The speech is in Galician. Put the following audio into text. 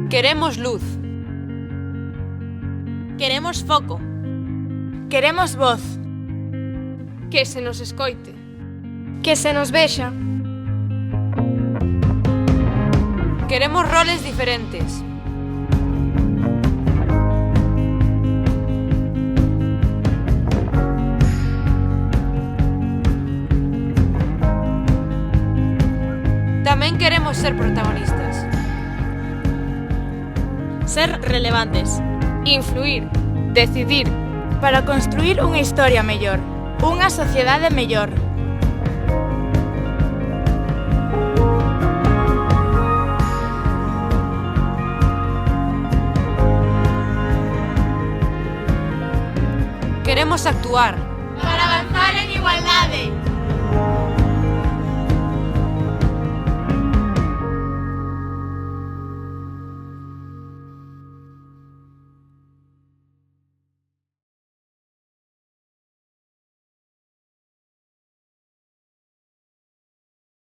Queremos luz. Queremos foco. Queremos voz. Que se nos escoite. Que se nos vexa. Queremos roles diferentes. Tamén queremos ser protagonistas. Ser relevantes. Influir. Decidir. Para construir unha historia mellor, unha sociedade mellor. Queremos actuar. Para avanzar en igualdade.